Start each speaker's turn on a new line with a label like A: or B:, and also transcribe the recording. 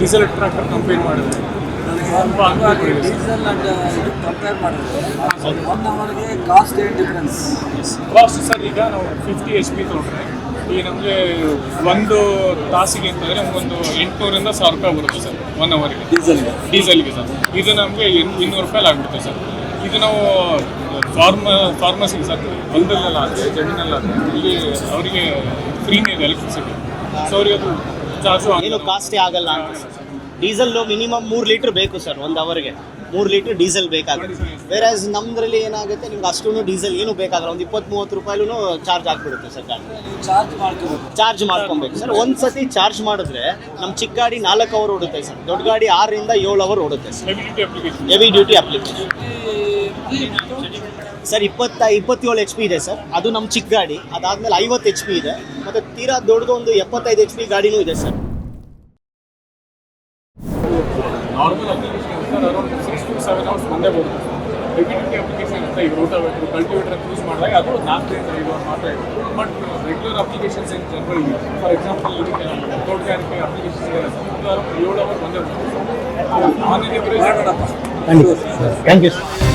A: Diesel tractor compare ಮಾಡಿದ್ರೆ
B: diesel and ಇದು compare ಮಾಡಿದ್ರೆ 1 ಅವರ್ಗೆ ಕಾಸ್ಟ್ ಏನು ಡಿಫ್ರೆನ್ಸ್?
A: ಕಾಸ್ಟ್ ಸರ್ ಈಗ ನಾವು 50 HP ತೊಗೊಂಡ್ರೆ ಈಗ ನಮಗೆ ಒಂದು ತಾಸಿಗೆ ಅಂತಂದರೆ ನಮಗೊಂದು 800ರಿಂದ 1000 ರೂಪಾಯಿ ಬರುತ್ತೆ ಸರ್ 1 ಅವರ್ಗೆ ಡೀಸೆಲ್ಗೆ ಸರ್. ಇದು ನಮಗೆ 200 ರೂಪಾಯಿ ಆಗಿಬಿಡುತ್ತೆ ಸರ್. ಇದು ನಾವು ಫಾರ್ಮಸಿಗೆ ಸರ್ ಹೊಲದಲ್ಲೆಲ್ಲ ಆದರೆ ಜಮೀನೆಲ್ಲ ಆದರೆ ಇಲ್ಲಿ ಅವರಿಗೆ ಫ್ರೀನೇ ಇದೆ ಎಲೆಕ್ಟ್ರಿಸಿಟಿ. ಸೊ ಅವರಿಗೆ ಅದು ಚಾರ್ಜು
C: ಏನು ಕಾಸ್ಟೇ ಆಗಲ್ಲ ಅಂತ ಸರ್. ಡೀಸೆಲ್ಲು ಮಿನಿಮಮ್ 3 ಲೀಟ್ರ್ ಬೇಕು ಸರ್ 1 ಅವರ್ಗೆ. 3 ಲೀಟ್ರ್ ಡೀಸೆಲ್ ಬೇಕಾಗುತ್ತೆ. ಬೇರೆ ನಮ್ಮದ್ರಲ್ಲಿ ಏನಾಗುತ್ತೆ, ನಿಮ್ಗೆ ಅಷ್ಟೂ ಡೀಸೆಲ್ ಏನೂ ಬೇಕಾಗಲ್ಲ. ಒಂದು 20-30 ರೂಪಾಯಿಲೂ ಚಾರ್ಜ್ ಆಗಿಬಿಡುತ್ತೆ ಸರ್ ಗಾಡಿ. ಚಾರ್ಜ್ ಮಾಡ್ಕೊಬೇಕು ಸರ್. ಒಂದು ಸತಿ ಚಾರ್ಜ್ ಮಾಡಿದ್ರೆ ನಮ್ಮ ಚಿಕ್ಕ ಗಾಡಿ 4 ಅವರ್ ಓಡುತ್ತೆ ಸರ್. ದೊಡ್ಡ ಗಾಡಿ 6ರಿಂದ 7 ಅವರ್ ಓಡುತ್ತೆ sir. Heavy duty application sir. 27 HP ಇದೆ ಸರ್. ಅದು ನಮ್ಮ ಚಿಕ್ಕ ಗಾಡಿ. ಅದಾದಮೇಲೆ 50 HP ಇದೆ. ಮತ್ತು ತೀರಾ ದೊಡ್ಡದು ಒಂದು 75 HP ಗಾಡಿನೂ ಇದೆ sir.
A: Normal application sir around 6 to 7 hours ಮುಂದೆ ಬರುತ್ತೆ. ಹೆವಿ ಡ್ಯೂಟಿ ಅಪ್ಲಿಕೇಶನ್ ಅಂತ ಈಗ ರೋಟಾವೇಟರ್ ಕಲ್ಟಿವೇಟರ್ ಯೂಸ್ ಮಾಡಿದಾಗ ಅದು 4ರಿಂದ 5 hours ಮಾತ್ರ ಇದೆ. ಬಟ್ ರೆಗ್ಯುಲರ್ ಅಪ್ಲಿಕೇಶನ್ಸ್ ಏನು ಜನರಲ್ ಇದೆ, ಫಾರ್ ಎಕ್ಸಾಂಪಲ್ ತೋಟಗಾರಿಕೆ ಅಪ್ಲಿಕೇಶನ್ಸ್ ಇದೆ ಸರ್, ಅದು ಅರೌಂಡ್ 7 hours ಮುಂದೆ ಬರುತ್ತೆ. On average
C: thank you sir.